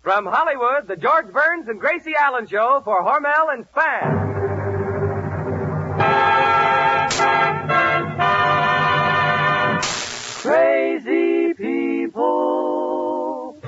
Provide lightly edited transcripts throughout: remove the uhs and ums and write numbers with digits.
From Hollywood, the George Burns and Gracie Allen Show for Hormel and Spam. Crazy people.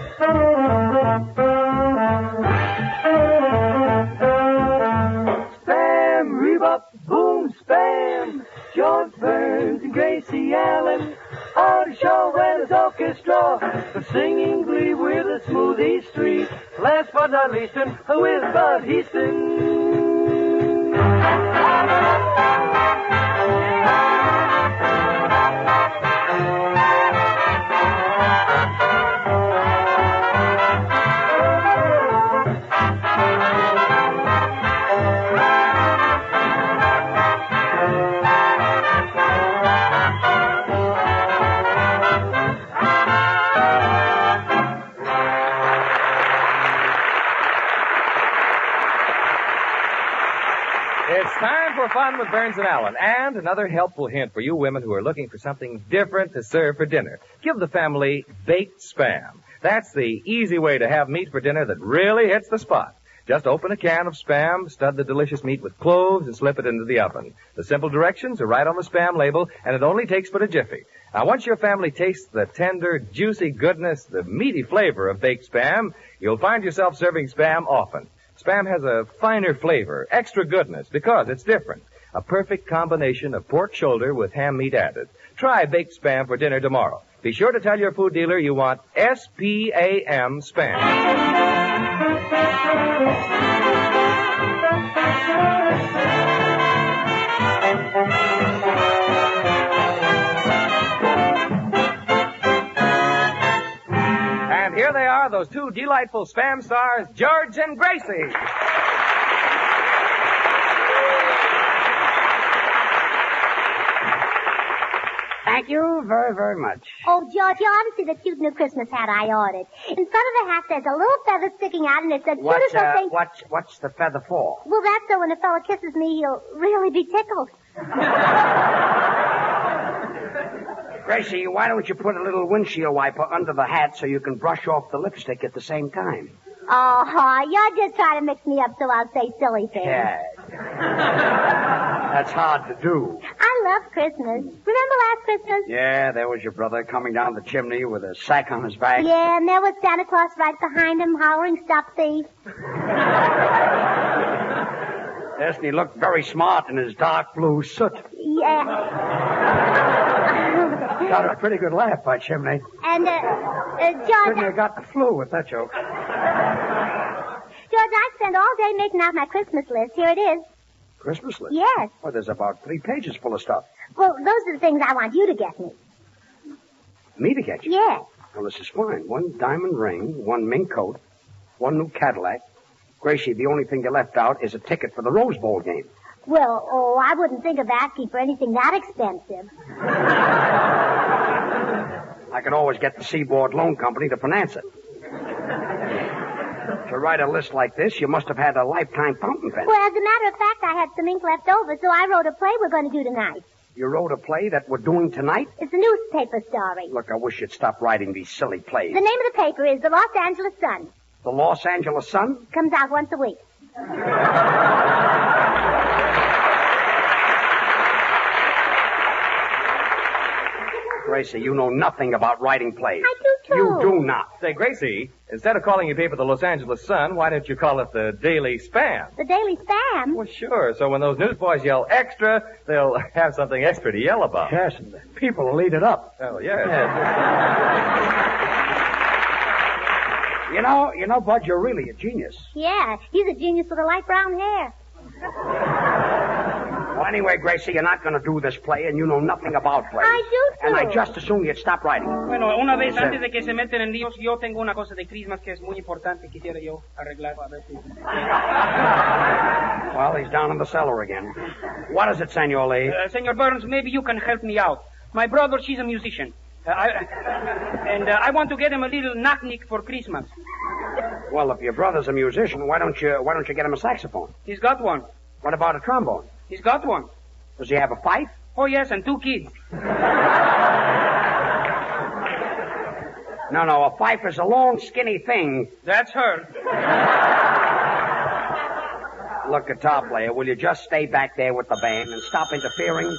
Spam, rebop, boom, spam. George Burns and Gracie Allen on the show and his orchestra, singing glee with a smoothie street. Last but not least, with Bud Heaston. It's time for fun with Burns and Allen. And another helpful hint for you women who are looking for something different to serve for dinner. Give the family baked Spam. That's the easy way to have meat for dinner that really hits the spot. Just open a can of Spam, stud the delicious meat with cloves, and slip it into the oven. The simple directions are right on the Spam label, and it only takes but a jiffy. Now, once your family tastes the tender, juicy goodness, the meaty flavor of baked Spam, you'll find yourself serving Spam often. Spam has a finer flavor, extra goodness, because it's different. A perfect combination of pork shoulder with ham meat added. Try baked Spam for dinner tomorrow. Be sure to tell your food dealer you want S-P-A-M Spam. And here they are, those two delightful Spam stars, George and Gracie. Thank you very, very much. Oh, George, you ought to see the cute new Christmas hat I ordered. In front of the hat, there's a little feather sticking out, and it's a beautiful thing. What's the feather for? Well, that's so when a fellow kisses me, he'll really be tickled. Gracie, why don't you put a little windshield wiper under the hat so you can brush off the lipstick at the same time? Oh, you're just trying to mix me up so I'll say silly things. Yeah. That's hard to do. I love Christmas. Remember last Christmas? Yeah, there was your brother coming down the chimney with a sack on his back. Yeah, and there was Santa Claus right behind him hollering, "Stop thief." Yes, and he looked very smart in his dark blue soot. Yeah. Got a pretty good laugh by chimney. And, George... Couldn't have got the flu with that joke. George, I spent all day making out my Christmas list. Here it is. Christmas list? Yes. Well, there's about 3 pages full of stuff. Well, those are the things I want you to get me. Me to get you? Yes. Well, this is fine. 1 diamond ring, 1 mink coat, 1 new Cadillac. Gracie, the only thing you left out is a ticket for the Rose Bowl game. Well, I wouldn't think of asking for anything that expensive. I could always get the Seaboard Loan Company to finance it. To write a list like this, you must have had a lifetime fountain pen. Well, as a matter of fact, I had some ink left over, so I wrote a play we're going to do tonight. You wrote a play that we're doing tonight? It's a newspaper story. Look, I wish you'd stop writing these silly plays. The name of the paper is the Los Angeles Sun. The Los Angeles Sun? Comes out once a week. Gracie, you know nothing about writing plays. I do, too. You do not. Say, Gracie, instead of calling your paper the Los Angeles Sun, why don't you call it the Daily Spam? The Daily Spam? Well, sure. So when those newsboys yell extra, they'll have something extra to yell about. Yes, and the people will eat it up. Oh, yes. You know, Bud, you're really a genius. Yeah, he's a genius with a light brown hair. Well, anyway, Gracie, you're not going to do this play, and you know nothing about plays. I do, too. And I just assume you'd stop writing. Bueno, una vez antes de que se meten en líos, yo tengo una cosa de Christmas que es muy importante. Quisiera yo arreglar a ver si... Well, he's down in the cellar again. What is it, Senor Lee? Senor Burns, maybe you can help me out. My brother, she's a musician. I want to get him a little knock-knick for Christmas. Well, if your brother's a musician, why don't you get him a saxophone? He's got one. What about a trombone? He's got one. Does he have a fife? Oh, yes, and 2 kids. No, a fife is a long, skinny thing. That's her. Look, guitar player, will you just stay back there with the band and stop interfering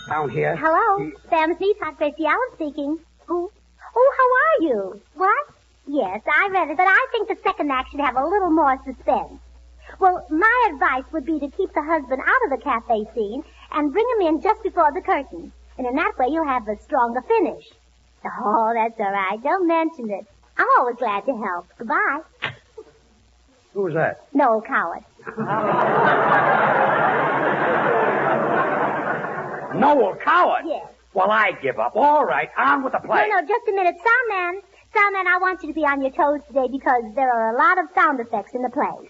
down here? Hello. Sam's Hot Gracie Allen speaking. Oh, how are you? What? Yes, I read it, but I think the second act should have a little more suspense. Well, my advice would be to keep the husband out of the cafe scene and bring him in just before the curtain. And in that way, you'll have a stronger finish. Oh, that's all right. Don't mention it. I'm always glad to help. Goodbye. Who was that? Noel Coward. Noel Coward? Yes. Well, I give up. All right, on with the play. No, just a minute. Soundman, I want you to be on your toes today because there are a lot of sound effects in the play.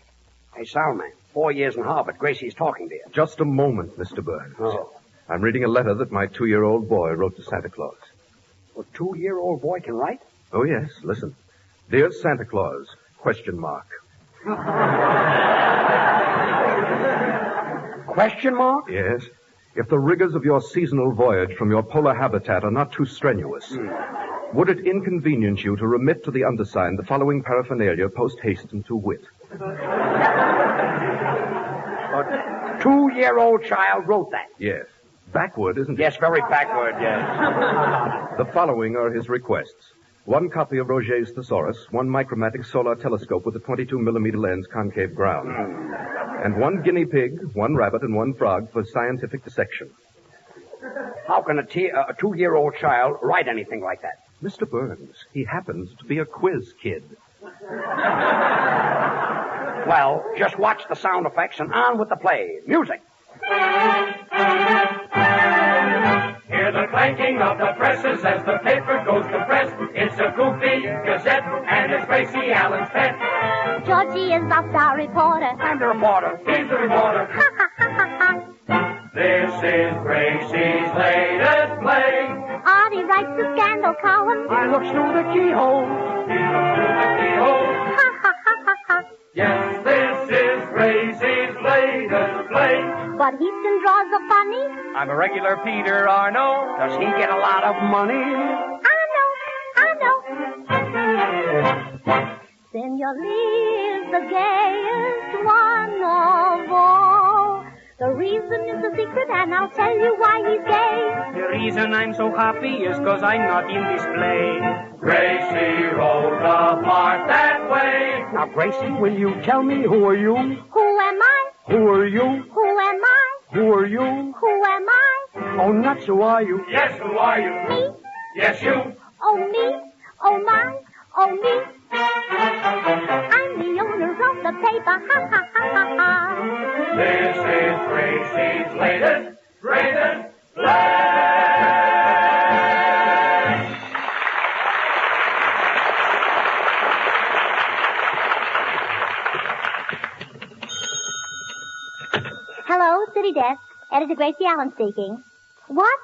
Hey, Soundman, 4 years in Harvard. Gracie's talking to you. Just a moment, Mr. Burns. Oh. I'm reading a letter that my 2-year-old boy wrote to Santa Claus. A 2-year-old boy can write? Oh, yes, listen. Dear Santa Claus, ? Question mark? Yes. If the rigors of your seasonal voyage from your polar habitat are not too strenuous, would it inconvenience you to remit to the undersigned the following paraphernalia post haste and to wit? A 2-year-old child wrote that. Yes. Backward, isn't it? Yes, very backward, yes. The following are his requests. 1 copy of Roget's Thesaurus, 1 micromatic solar telescope with a 22-millimeter lens concave ground, and 1 guinea pig, 1 rabbit, and 1 frog for scientific dissection. How can a 2-year-old child write anything like that? Mr. Burns, he happens to be a quiz kid. Well, just watch the sound effects and on with the play. Music. Hear the clanking of the presses as the paper goes to press. It's a goofy gazette, and it's Gracie Allen's pet. Georgie is the star reporter. I'm the reporter. He's the reporter. This is Gracie's latest play. Artie writes the scandal column. I looks through the keyhole. He looks through the keyhole. Yes, this is Gracie's latest play. But Heaston draws the funny. I'm a regular Peter Arno. Does he get a lot of money? I know. Senor Lee is the gayest one of all. The reason is a secret, and I'll tell you why he's gay. The reason I'm so happy is 'cause I'm not in this play. Gracie wrote the part that way. Now, Gracie, will you tell me who are you? Who am I? Who are you? Who am I? Who are you? Who am I? Oh, nuts, who are you? Yes, who are you? Me? Yes, you. Oh, me? Oh, my? Oh, me? I'm the owner of the paper. Ha, ha, ha, ha, ha. This is Gracie's latest, greatest play. Hello, City Desk. Editor Gracie Allen speaking. What?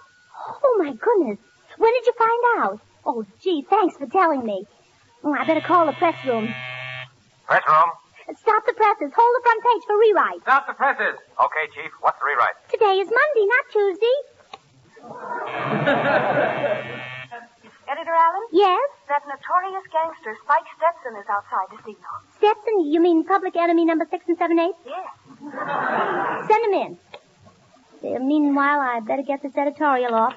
Oh, my goodness. When did you find out? Oh, gee, thanks for telling me. I better call the press room. Press room. Stop the presses. Hold the front page for rewrite. Stop the presses. Okay, Chief. What's the rewrite? Today is Monday, not Tuesday. Editor Allen? Yes? That notorious gangster, Spike Stetson, is outside to see you. Stetson, you mean public enemy number 6 and 7/8? Yes. Send him in. Meanwhile, I better get this editorial off.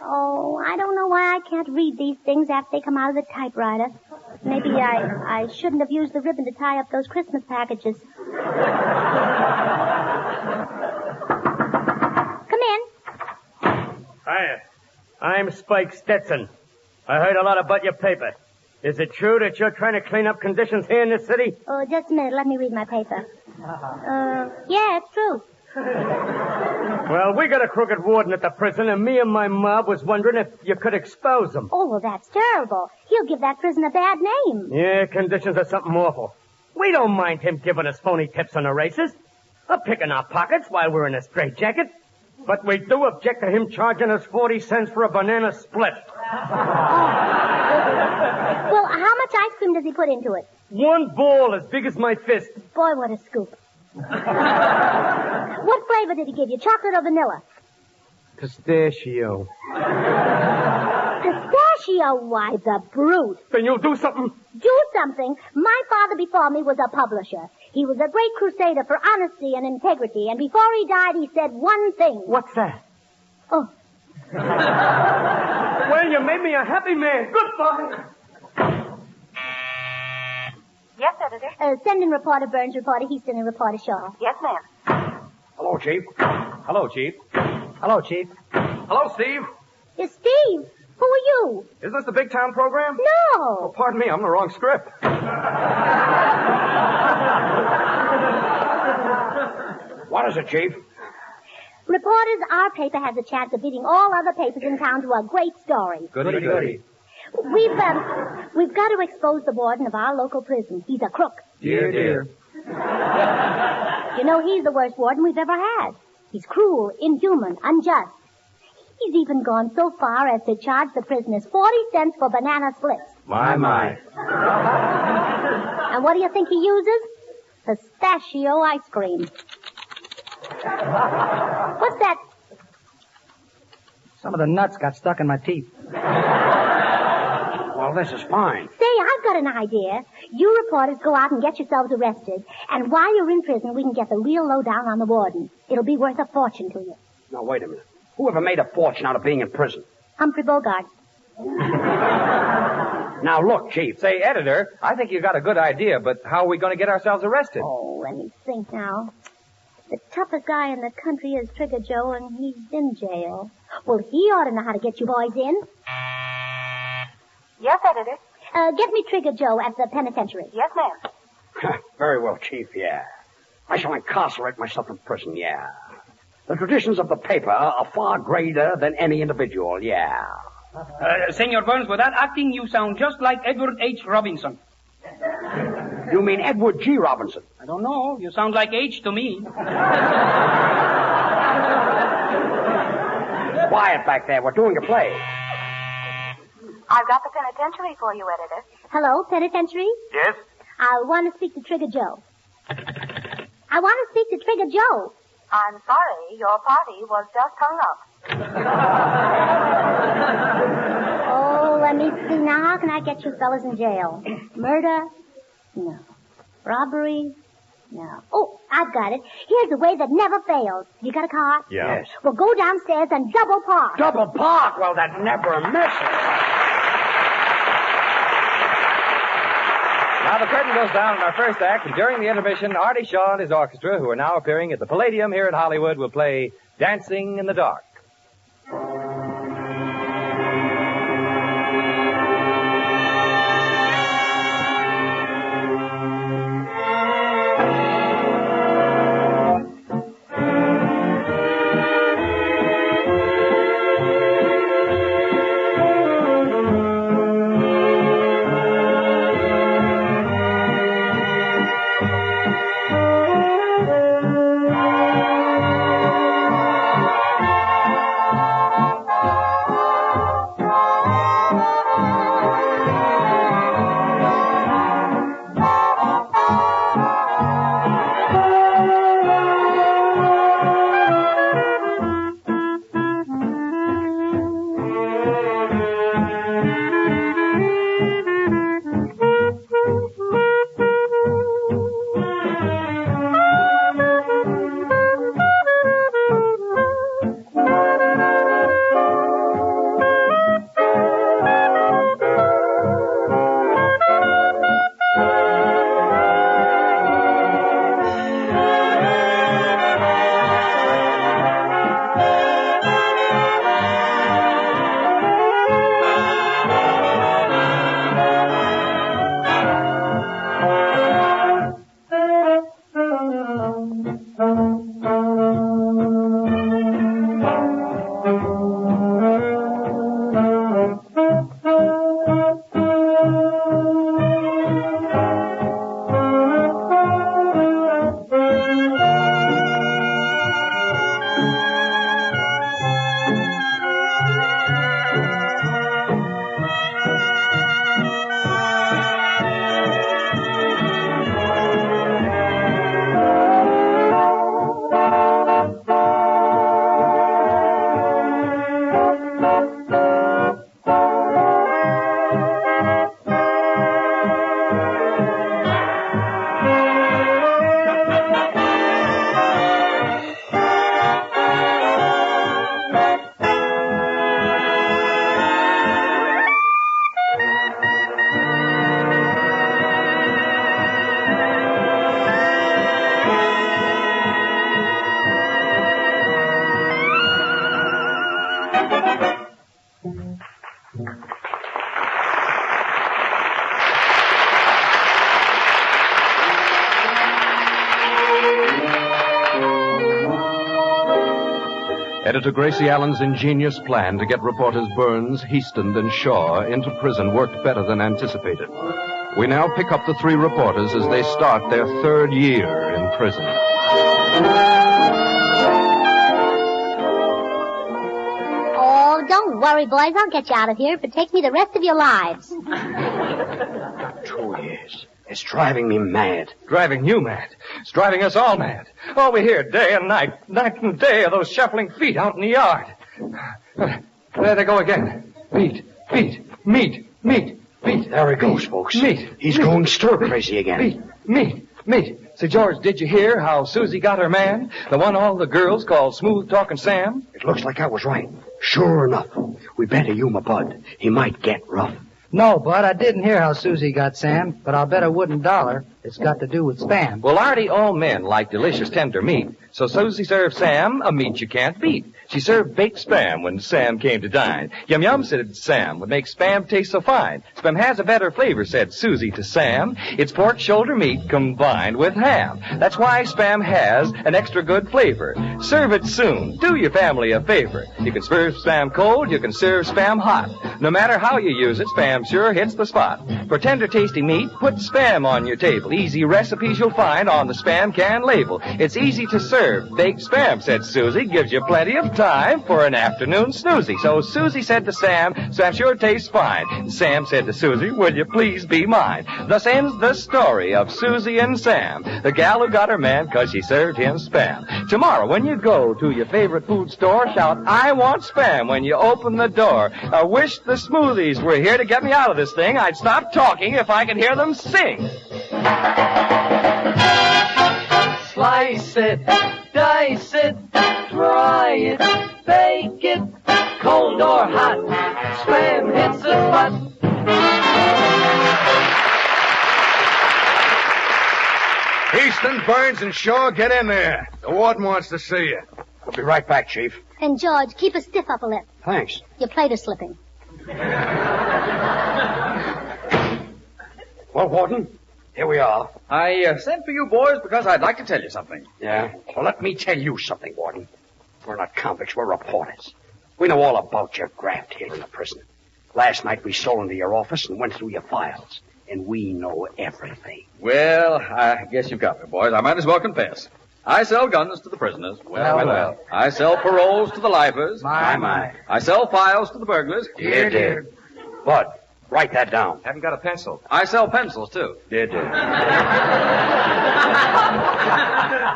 Oh, I don't know why I can't read these things after they come out of the typewriter. Maybe I shouldn't have used the ribbon to tie up those Christmas packages. Come in. Hiya. I'm Spike Stetson. I heard a lot about your paper. Is it true that you're trying to clean up conditions here in this city? Oh, just a minute. Let me read my paper. Yeah, it's true. Well, we got a crooked warden at the prison, and me and my mob was wondering if you could expose him. Oh, well, that's terrible. He'll give that prison a bad name. Yeah, conditions are something awful. We don't mind him giving us phony tips on the races, or picking our pockets while we're in a straitjacket. But we do object to him charging us 40 cents for a banana split. Well, how much ice cream does he put into it? 1 ball as big as my fist. Boy, what a scoop. What flavor did he give you, chocolate or vanilla? Pistachio. Pistachio, why, the brute. Then you'll do something. Do something. My father before me was a publisher. He was a great crusader for honesty and integrity, and before he died, he said one thing. What's that? Oh. Well, you made me a happy man. Goodbye. Yes, Editor. Send in reporter Burns, reporter Houston, and reporter Shaw. Yes, ma'am. Hello, Chief. Hello, Chief. Hello, Chief. Hello, Steve. It's Steve. Who are you? Is this the Big Town program? No. Oh, pardon me, I'm the wrong script. What is it, Chief? Reporters, our paper has a chance of beating all other papers in town to a great story. Goody. We've got to expose the warden of our local prison. He's a crook. Dear. You know, he's the worst warden we've ever had. He's cruel, inhuman, unjust. He's even gone so far as to charge the prisoners 40 cents for banana splits. My. And what do you think he uses? Pistachio ice cream. What's that? Some of the nuts got stuck in my teeth. Well, this is fine. Say, I've got an idea. You reporters go out and get yourselves arrested. And while you're in prison, we can get the real lowdown on the warden. It'll be worth a fortune to you. Now, wait a minute. Who ever made a fortune out of being in prison? Humphrey Bogart. Now, look, Chief. Say, editor, I think you got a good idea, but how are we going to get ourselves arrested? Oh, let me think now. The toughest guy in the country is Trigger Joe, and he's in jail. Well, he ought to know how to get you boys in. Yes, Editor. Get me Trigger Joe at the penitentiary. Yes, ma'am. Very well, Chief, yeah. I shall incarcerate myself in prison, yeah. The traditions of the paper are far greater than any individual, yeah. Senor Burns, with that acting, you sound just like Edward H. Robinson. You mean Edward G. Robinson? I don't know. You sound like H to me. Quiet back there. We're doing a play. I've got the penitentiary for you, Editor. Hello, penitentiary? Yes? I want to speak to Trigger Joe. I want to speak to Trigger Joe. I'm sorry, your party was just hung up. Oh, let me see. Now, how can I get you fellas in jail? Murder? No. Robbery? No. Oh, I've got it. Here's a way that never fails. You got a car? Yeah. Yes. Well, go downstairs and double park. Double park? Well, that never misses. Now the curtain goes down in our first act, and during the intermission, Artie Shaw and his orchestra, who are now appearing at the Palladium here in Hollywood, will play Dancing in the Dark. Editor Gracie Allen's ingenious plan to get reporters Burns, Heaston, and Shaw into prison worked better than anticipated. We now pick up the three reporters as they start their third year in prison. Oh, don't worry, boys. I'll get you out of here if it takes me the rest of your lives. 2 years. It's driving me mad. Driving you mad. It's driving us all mad. All we hear day and night and day are those shuffling feet out in the yard. There they go again. Feet, meat, feet. There he goes, folks. Meat. He's going stir crazy again. Meat. Say, George, did you hear how Susie got her man? The one all the girls call Smooth Talking Sam? It looks like I was right. Sure enough. We better humor Bud. He might get rough. No, Bud, I didn't hear how Susie got Sam, but I'll bet a wooden dollar it's got to do with Spam. Well, Artie, all men like delicious tender meat. So Susie served Sam a meat you can't beat. She served baked Spam when Sam came to dine. Yum Yum said Sam would make Spam taste so fine. Spam has a better flavor, said Susie to Sam. It's pork shoulder meat combined with ham. That's why Spam has an extra good flavor. Serve it soon. Do your family a favor. You can serve Spam cold, you can serve Spam hot. No matter how you use it, Spam sure hits the spot. For tender, tasty meat, put Spam on your table. Easy recipes you'll find on the Spam can label. It's easy to serve. Baked Spam, said Susie, gives you plenty of time for an afternoon snoozy. So Susie said to Sam, Spam sure tastes fine. And Sam said to Susie, will you please be mine? Thus ends the story of Susie and Sam, the gal who got her man 'cause she served him Spam. Tomorrow, when you go to your favorite food store, shout, I want Spam when you open the door. I wish the smoothies were here to get me out of this thing. I'd stop talking if I could hear them sing. Slice it, dice it, fry it, bake it, cold or hot, Spam hits the spot. Easton, Burns, and Shaw, get in there. The warden wants to see you. We'll be right back, Chief. And George, keep a stiff upper lip. Thanks. Your plate is slipping. Well, Warden, here we are. I sent for you boys because I'd like to tell you something. Yeah? Well, let me tell you something, Warden. We're not convicts, we're reporters. We know all about your graft here in the prison. Last night we stole into your office and went through your files. And we know everything. Well, I guess you've got me, boys. I might as well confess. I sell guns to the prisoners. Well. I sell paroles to the lifers. My. I sell files to the burglars. Dear. Bud, write that down. Haven't got a pencil. I sell pencils, too. Dear.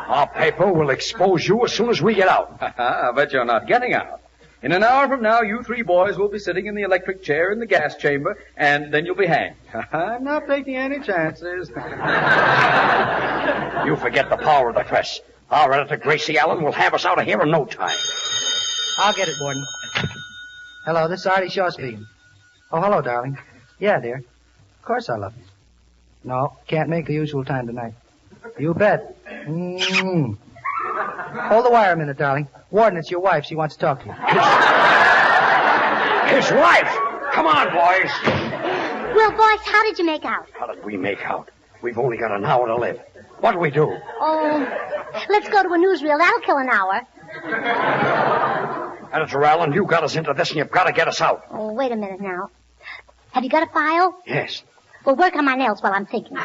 Our paper will expose you as soon as we get out. I bet you're not getting out. In an hour from now, you three boys will be sitting in the electric chair in the gas chamber, and then you'll be hanged. I'm not taking any chances. You forget the power of the press. Our editor, Gracie Allen, will have us out of here in no time. I'll get it, Warden. Hello, this is Artie Shaw speaking. Oh, hello, darling. Yeah, dear. Of course I love you. No, can't make the usual time tonight. You bet. Hold the wire a minute, darling. Warden, it's your wife. She wants to talk to you. His wife! Come on, boys. Well, boys, how did you make out? How did we make out? We've only got an hour to live. What do we do? Oh, let's go to a newsreel. That'll kill an hour. Editor Allen, you got us into this and you've got to get us out. Oh, wait a minute now. Have you got a file? Yes. Well, work on my nails while I'm thinking.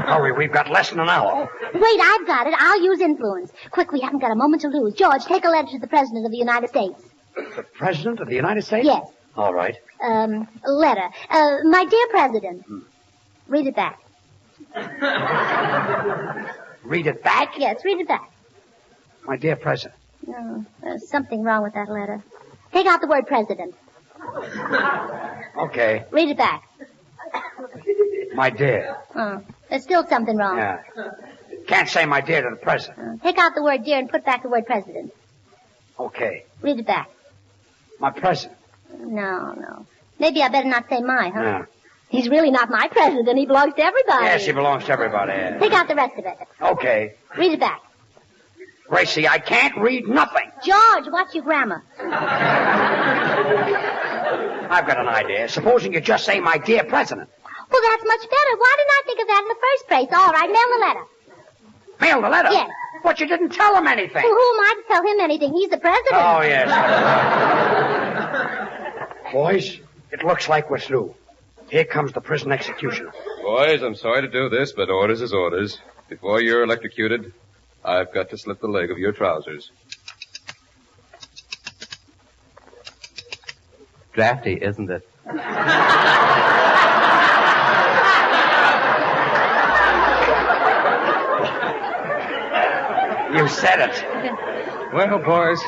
Hurry, we've got less than an hour. Wait, I've got it. I'll use influence. Quick, we haven't got a moment to lose. George, take a letter to the President of the United States. The President of the United States? Yes. All right. Letter. My dear President. Read it back. Read it back? Yes, read it back. My dear President. No, there's something wrong with that letter. Take out the word President. Okay. Read it back. My dear. Oh, there's still something wrong. Yeah. Can't say my dear to the President. Take out the word dear and put back the word President. Okay. Read it back. My President. No. Maybe I better not say my, huh? Yeah. He's really not my president. He belongs to everybody. Yes, he belongs to everybody. Yeah. Take out the rest of it. Okay. Read it back. Gracie, I can't read nothing. George, watch your grammar. I've got an idea. Supposing you just say, my dear President. Well, that's much better. Why didn't I think of that in the first place? All right, mail the letter. Mail the letter? Yes. But you didn't tell him anything. Well, who am I to tell him anything? He's the president. Oh, yes. Boys, it looks like we're through. Here comes the prison executioner. Boys, I'm sorry to do this, but orders is orders. Before you're electrocuted, I've got to slip the leg of your trousers. Drafty, isn't it? You said it. Well, boys,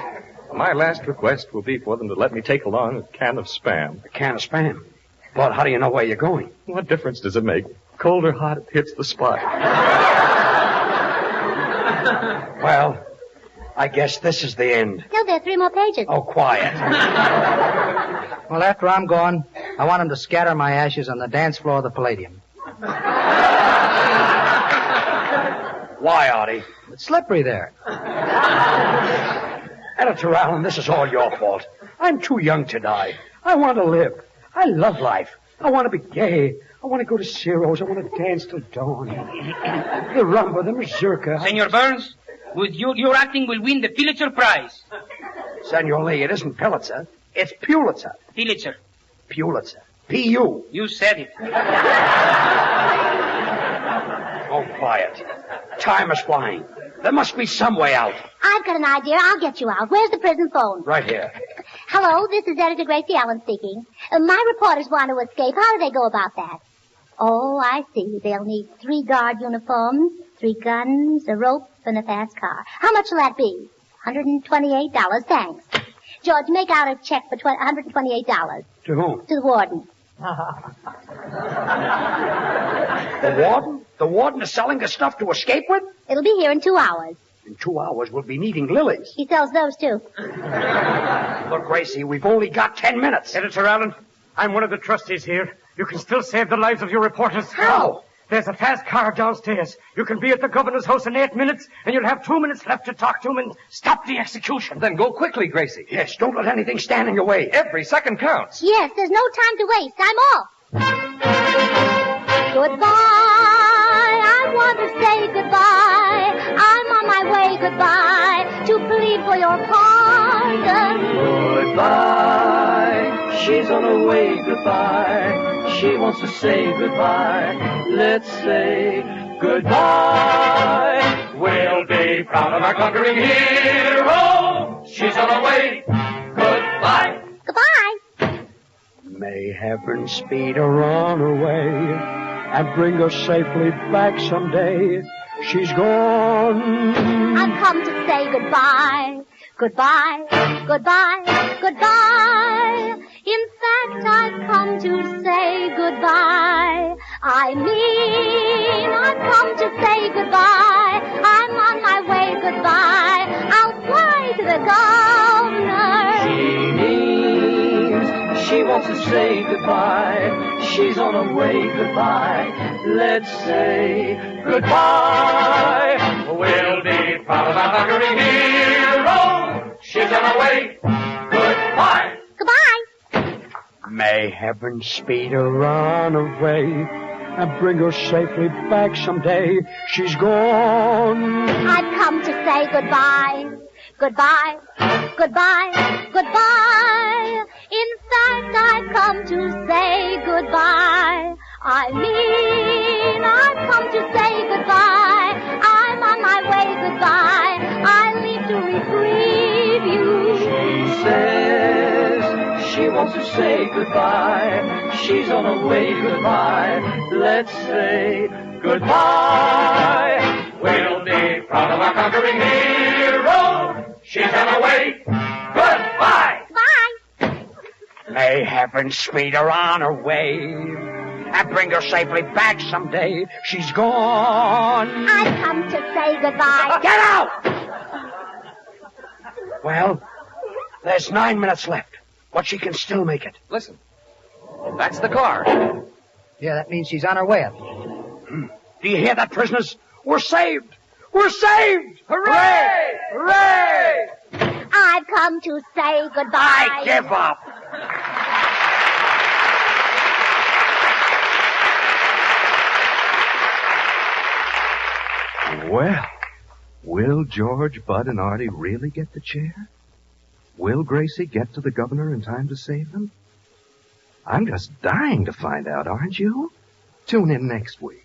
my last request will be for them to let me take along a can of Spam. A can of Spam? But how do you know where you're going? What difference does it make? Cold or hot, it hits the spot. Well, I guess this is the end. No, there are 3 more pages. Oh, quiet. Well, after I'm gone, I want him to scatter my ashes on the dance floor of the Palladium. Why, Artie? It's slippery there. Editor Allen, this is all your fault. I'm too young to die. I want to live. I love life. I want to be gay. I want to go to Ciro's. I want to dance till dawn. The rumba, the mazurka. Senor Burns, with your acting will win the Pulitzer Prize. Senor Lee, it isn't Pulitzer. It's Pulitzer. Pulitzer. Pulitzer. P-U. You said it. Oh, quiet. Time is flying. There must be some way out. I've got an idea. I'll get you out. Where's the prison phone? Right here. Hello, this is Editor Gracie Allen speaking. My reporters want to escape. How do they go about that? Oh, I see. They'll need 3 guard uniforms, 3 guns, a rope, and a fast car. How much will that be? $128. Thanks. George, make out a check for $128. To whom? To the warden. The warden? The warden is selling the stuff to escape with? It'll be here in 2 hours. In 2 hours, we'll be needing lilies. He sells those, too. Look, Gracie, we've only got 10 minutes. Editor Allen, I'm one of the trustees here. You can still save the lives of your reporters. How? There's a fast car downstairs. You can be at the governor's house in 8 minutes, and you'll have 2 minutes left to talk to him and stop the execution. Then go quickly, Gracie. Yes, don't let anything stand in your way. Every second counts. Yes, there's no time to waste. I'm off. Goodbye. I want to say goodbye. I'm on my way. Goodbye. To plead for your pardon. Goodbye. She's on her way. Goodbye. She wants to say goodbye. Let's say goodbye. We'll be proud of our conquering hero. She's on her way. Goodbye. Goodbye. May heaven speed her on her way and bring her safely back someday. She's gone. I've come to say goodbye. Goodbye. Goodbye. Goodbye. In fact, I've come to say goodbye. I mean, I've come to say goodbye. I'm on my way. Goodbye. I'll fly to the governor. She wants to say goodbye. She's on her way. Goodbye. Let's say goodbye. We'll be proud of our conquering hero. She's on her way. Goodbye. Goodbye. May heaven speed her on her way and bring her safely back someday. She's gone. I've come to say goodbye. Goodbye. Goodbye. Goodbye. In fact, I've come to say goodbye. I mean, I've come to say goodbye. I'm on my way. Goodbye. I leave to reprieve you. She says she wants to say goodbye. She's on her way. Goodbye. Let's say goodbye. We'll be proud of our conquering hero. She's on her way. Goodbye. Bye. May heaven speed her on her way and bring her safely back someday. She's gone. I've come to say goodbye. Get out! Well, there's 9 minutes left, but she can still make it. Listen. That's the car. Yeah, that means she's on her way up. Do you hear that, prisoners? We're saved! We're saved! Hooray! Hooray! I've come to say goodbye. I give up. Well, Will George, Bud, and Artie really get the chair? Will Gracie get to the governor in time to save them? I'm just dying to find out, aren't you? Tune in next week.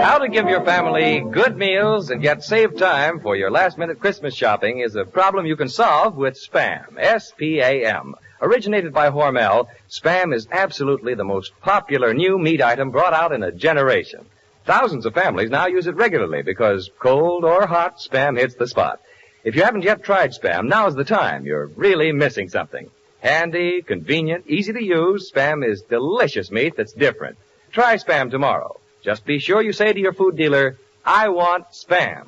How to give your family good meals and yet save time for your last-minute Christmas shopping is a problem you can solve with Spam. S-P-A-M. Originated by Hormel, Spam is absolutely the most popular new meat item brought out in a generation. Thousands of families now use it regularly because cold or hot, Spam hits the spot. If you haven't yet tried Spam, now's the time. You're really missing something. Handy, convenient, easy to use, Spam is delicious meat that's different. Try Spam tomorrow. Just be sure you say to your food dealer, I want Spam.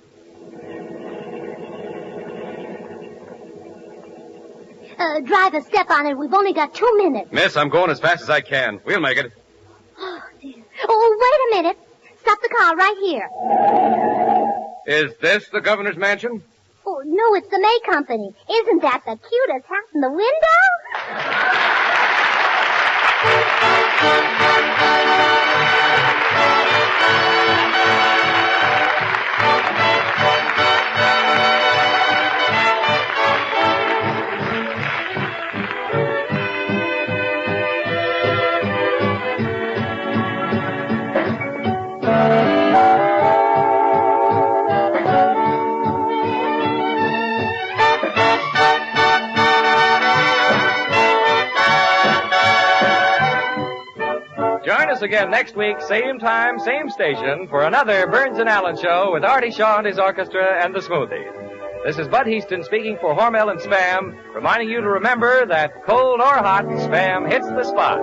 Driver, step on it. We've only got 2 minutes. Miss, I'm going as fast as I can. We'll make it. Oh, dear. Oh, wait a minute. Stop the car right here. Is this the governor's mansion? Oh, no, it's the May Company. Isn't that the cutest house in the window? Join us again next week, same time, same station, for another Burns and Allen show with Artie Shaw and his orchestra and the Smoothies. This is Bud Heaston speaking for Hormel and Spam, reminding you to remember that cold or hot, Spam hits the spot.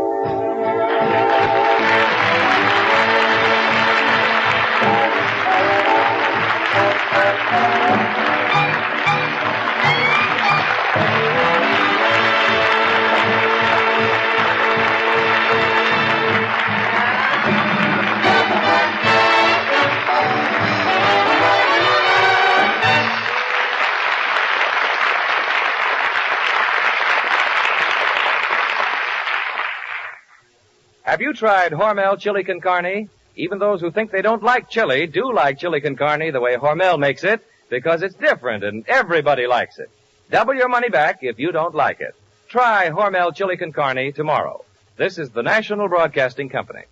Have you tried Hormel chili con carne? Even those who think they don't like chili do like chili con carne the way Hormel makes it because it's different and everybody likes it. Double your money back if you don't like it. Try Hormel chili con carne tomorrow. This is the National Broadcasting Company.